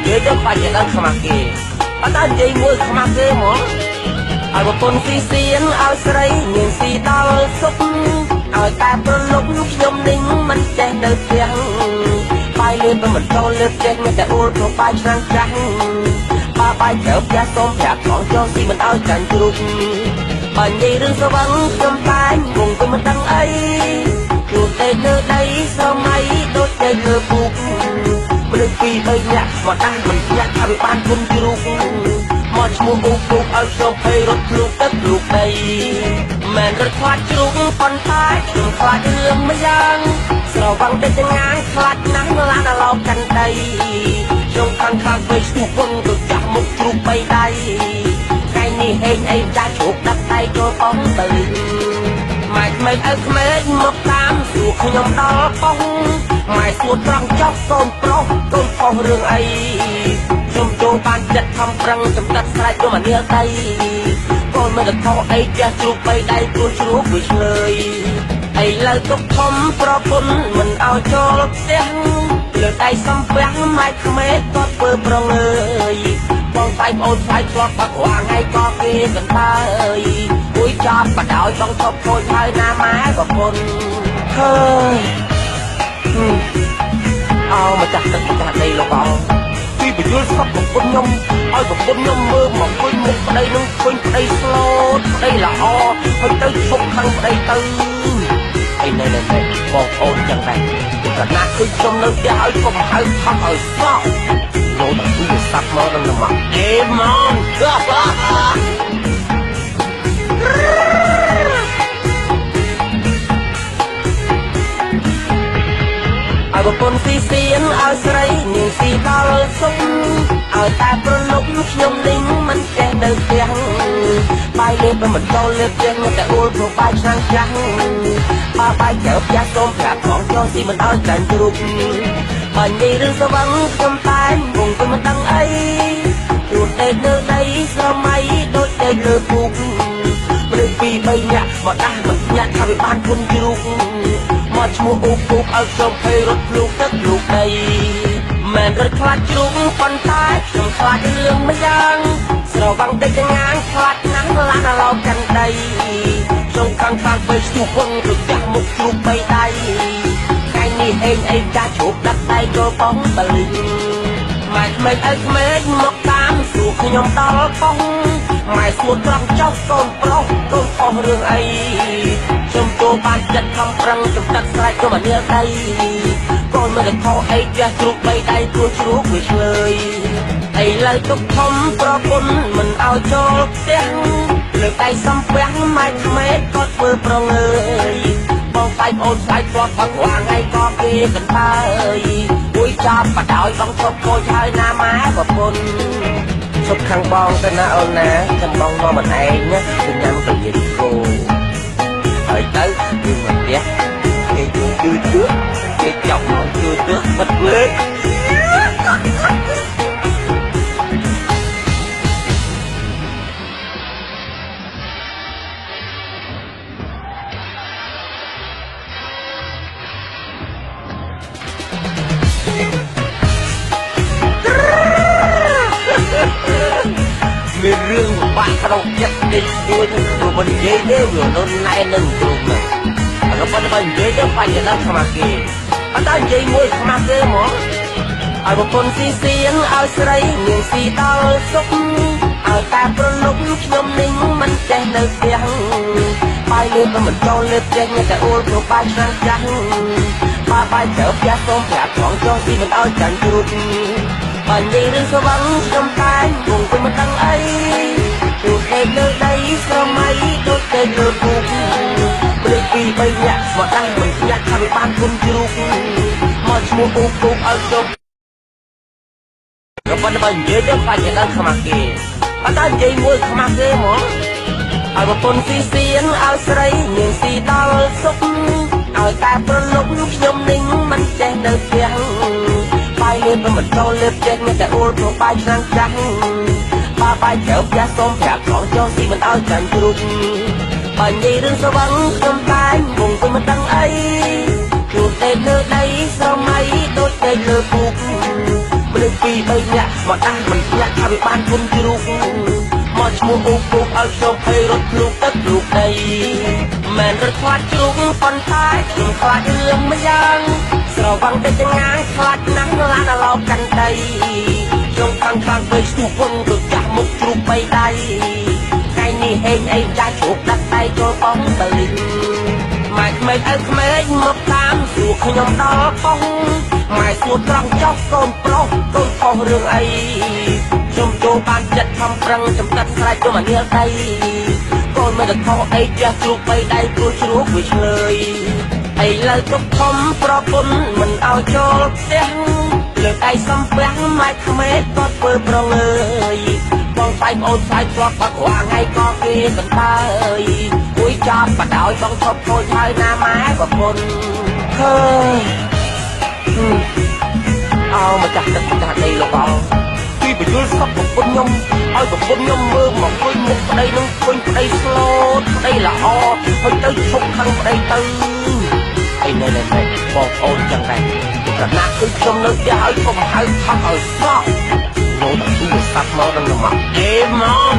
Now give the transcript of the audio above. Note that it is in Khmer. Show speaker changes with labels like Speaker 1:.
Speaker 1: និយាយទៅបាច់ឲ្យដឹងខ្មាស់គេអត់ដល់និយាយមួយខ្មាស់គេហ្មងឲ្យប្រពន្ធស៊ីសៀនឲ្យស្រីនាងស៊ីដល់សុខឲ្យតែប្រលប់ខ្ញុំនឹងមិនចេះនៅផ្ទះបាយលេបមិនចូលលេបចេះមានតែអួលក្នុងបាយឆ្នាំងចាស់បាយត្រូវផ្ទះសូមប្រាប់ផងចូលស៊ីមិនឲ្យចាញ់ជ្រូកបើនិយាយរឿងស្វឹងខ្ញុំតែងងទៅមិនដឹងអីជួបតែលើដីសម័យដូចតែលើពុកមនុស្សពីរបីនាក់មកដាស់មិនញាក់ថាវាបានគុំជ្រូកមកឈ្មោះអ៊ូពុកឲ្យខ្ញុំភ័យរត់ភ្លុកទឹកភ្លុកដីមិនរត់ខ្លាចជ្រូកប៉ុន្តែខ្ញុំខ្លាចរឿងមួយយ៉ាងស្រវឹងតែចងាងខ្លាចណាស់ឡានឡោកាន់ដីខ្ញុំខាងវិញស្ទុះវងទៅចាស់មុខជ្រូកបីដៃថ្ងៃនេះហេងអីចាស់ជ្រូកដាក់ដៃចូលអស់ទៅម៉ែក្មេងឲ្យក្មេងមកតាមសួរខ្ញុំដល់ប៉ុងម៉ែសួរត្រង់ចប់កូនប្រុសកូនប្រុសរឿងអីខ្ញុំចូលបានចិត្តខំប្រឹងចំកាត់ស្រែកយកមកនាលដៃកូនមិនទៅអីចាស់ជ្រូកបីដៃព្រោះជ្រូកវាឆ្លើយឥឡូវទុកធំប្រពន្ធមិនឲ្យចូលផ្ទះលើដៃសំពះម៉ែក្មេងគាត់ធ្វើប្រងអើយបងស្អែកប្អូនស្អែកឆ្លត់បាក់វាងហើយក៏គេកន្តើយអួយចាប់បដោយបងឈប់ខូចហើយណាម៉ែប្រពន្ធហើយអោម្ចាស់ទឹកម្ចាស់ដីលោកអោពីបញ្យល់សពប្រពន្ធខ្ញុំឲ្យប្រពន្ធខ្ញុំមើលមកឃើញមុខប្តីនឹងឃើញប្តីស្លូតប្តីល្អហើយទៅឈប់ខាងប្តីទៅឯណែបងប្អូនចឹងដែរកណាឃើញខ្ញុំនៅផ្ទះឲ្យកុំហៅថប់ឲ្យសោកលោកដល់គឺសັບមកដល់មកអេម៉ងឲ្យប្រពន្ធស៊ីសៀនឲ្យស្រីនាងស៊ីដល់សុខឲ្យតែប្រលប់ខ្ញុំនឹងមិនចេះនៅផ្ទះបាយលេបមិនចូលលេបចេះមានតែអួលព្រោះបាយឆ្នាំងចាស់បាយត្រូវផ្ទះសូមប្រាប់ផងចូលស៊ីមិនឲ្យចាញ់ជ្រូកបើនិយាយរឿងស្វឹងខ្ញុំតែងងទៅមិនដឹងអីជួបតែលើដីសម័យដូចតែលើពុកមនុស្សពីរបីនាក់មកដាស់មិនញាក់ថាវាបានគុំជ្រូកមកឈ្មោះអ៊ូពុកឲ្យខ្ញុំភ័យរត់ភ្លុកទឹកភ្លុកដីមិនរត់ខ្លាចជ្រូកប៉ុន្តែខ្ញុំខ្លាចរឿងមួយយ៉ាងស្រវឹងតែចងាងខ្លាចណាស់ឡានឡោកាន់ដីខ្ញុំខាងវិញស្ទុះវងទៅចាស់មុខជ្រូកបីដៃថ្ងៃនេះហេងអីចាស់ជ្រូកដាក់ដៃចូលប៉ងបលីម៉ែក្មេងឲ្យក្មេងមកតាមសួរខ្ញុំដល់ប៉ងម៉ែសួរត្រង់ចុះកូនប្រុសកូនប្រុសរឿងអីខ្ញុំចូលបានចិត្តខំប្រឹងចំកាត់ស្រែកយកមកនាលដៃកូនមិនទៅអីចាស់ជ្រូកបីដៃព្រោះជ្រូកវាឆ្លើយឥឡូវទុកធំប្រពន្ធមិនឲ្យចូលផ្ទះលើដៃសំពះម៉ែក្មេងគាត់ធ្វើប្រងអើយបងស្អែកប្អូនស្អែកឆ្លត់បាក់វាងហើយក៏គេកន្តើយអួយចាប់បដោយបងឈប់ខូចហើយណាម៉ែប្រពន្ធឈប់ខាងបងទៅណាអូនណាចាំបងមកមិនឯងណាទៅញ៉ាំកាយគោហើយទៅគឺមកផ្ទះគេជឿគេចាប់មកជឿបាត់លើមានរឿងបាក់ក្នុងចិត្តតិចតួចព្រោះមិននិយាយទេវានៅណែនឹងទ្រុំណាក៏ប៉ុន្តែបើនិយាយទៅបាច់ទៅដល់ខ្មាស់គេអត់ដល់និយាយមួយខ្មាស់គេហ្មងឲ្យប្រពន្ធស៊ីសៀនឲ្យស្រីនាងស៊ីដល់សុខឲ្យតែប្រលប់ខ្ញុំនឹងមិនចេះនៅផ្ទះបាយលេបមិនចូលលេបចេះមានតែអួលព្រោះបាយឆ្នាំងចាស់បាយត្រូវផ្ទះសូមប្រាប់ផងចូលស៊ីមិនឲ្យចាញ់ជ្រូកបើនិយាយរឿងស្វឹងខ្ញុំតែងងទៅមិនដឹងអីជួបតែលើដីសម័យដូចតែលើពុកមនុស្សពីរបីនាក់មកដាស់មិនញាក់ថាវាបានគុំជ្រូកមកឈ្មោះអ៊ូពុកឲ្យខ្ញុំក៏ប៉ុន្តែបើនិយាយទៅបាច់ទៅដល់ខ្មាស់គេអត់ដល់និយាយមួយខ្មាស់គេហ្មងឲ្យប្រពន្ធស៊ីសៀនឲ្យស្រីនាងស៊ីដល់សុខឲ្យតែប្រលប់ខ្ញុំនឹងមិនចេះនៅផ្ទះបាយលេបមិនចូលលេបចេះមានតែអួលព្រោះបាយឆ្នាំងចាស់បាយត្រូវផ្ទះសូមប្រាប់ផងចូលស៊ីមិនឲ្យចាញ់ជ្រូកបើនិយាយរឿងស្វឹងខ្ញុំតែងងទៅមិនដឹងអីជួបតែលើដីសម័យដូចតែលើពុកមនុ លេងពីរបីនាក់មកដាស់មិនញាក់ថាវាបានគុំជ្រូកមកឈ្មោះអូពុកឲ្យខ្ញុំភ័យរត់ភ្លុកទឹកភ្លុកដីមែនរត់ខ្លាចជ្រូកប៉ុន្តែខ្ញុំខ្លាចរឿងម្យ៉ាងស្រវឹងតែចងាយខ្លាចណាស់ឡានឡោកាន់ដីខ្ញុំខាងខាងទៅស្ទុះវឹងទៅចាស់មុខជ្រូកបីដៃថ្ងៃនេះហេងអីចាស់ជ្រូកដាក់ដៃចូលបងទៅលីងម៉ែក្មេងអើក្មេងមកតាមសួរខ្ញុំដល់បងម៉ែសួរត្រង់ចប់កូនប្រុសកូនខុសរឿងអីខ្ញុំចូលបានចិត្តខំប្រឹងចំកាត់ស្រែកចូលមកនាលដីកូនមិនទៅខុសអីចាស់ជ្រូកបីដៃព្រោះជ្រូកវាឆ្លើយឥឡូវទុកធំប្រពន្ធមិនឲ្យចូលផ្ទះលើកដៃសំពះម៉ែក្មេងក៏ធ្វើប្រងើយបងស្អែកអូនស្អែកផ្លាត់បាក់រាថ្ងៃក៏គេកន្តើយគួយចាប់បដ ாய் បងឈប់ខូចហើយណាម៉ែប្រពន្ធហើអោម្ចាស់ទឹកម្ចាស់ដីលោកបងពីបញ្យលសពប្រពន្ធខ្ញុំឲ្យប្រពន្ធខ្ញុំមើលមកឃើញមុខប្តីនឹងឃើញប្តីស្លូតប្តីល្អហើយទៅឈប់ខាងប្តីទៅអីណែបងប្អូនចឹងដែរប្រណាក់គឺខ្ញុំនៅផ្ទះឲ្យកុំហៅថោះឲ្យសោះនោះតែទូរស័ព្ទមកដល់មកអេម៉ង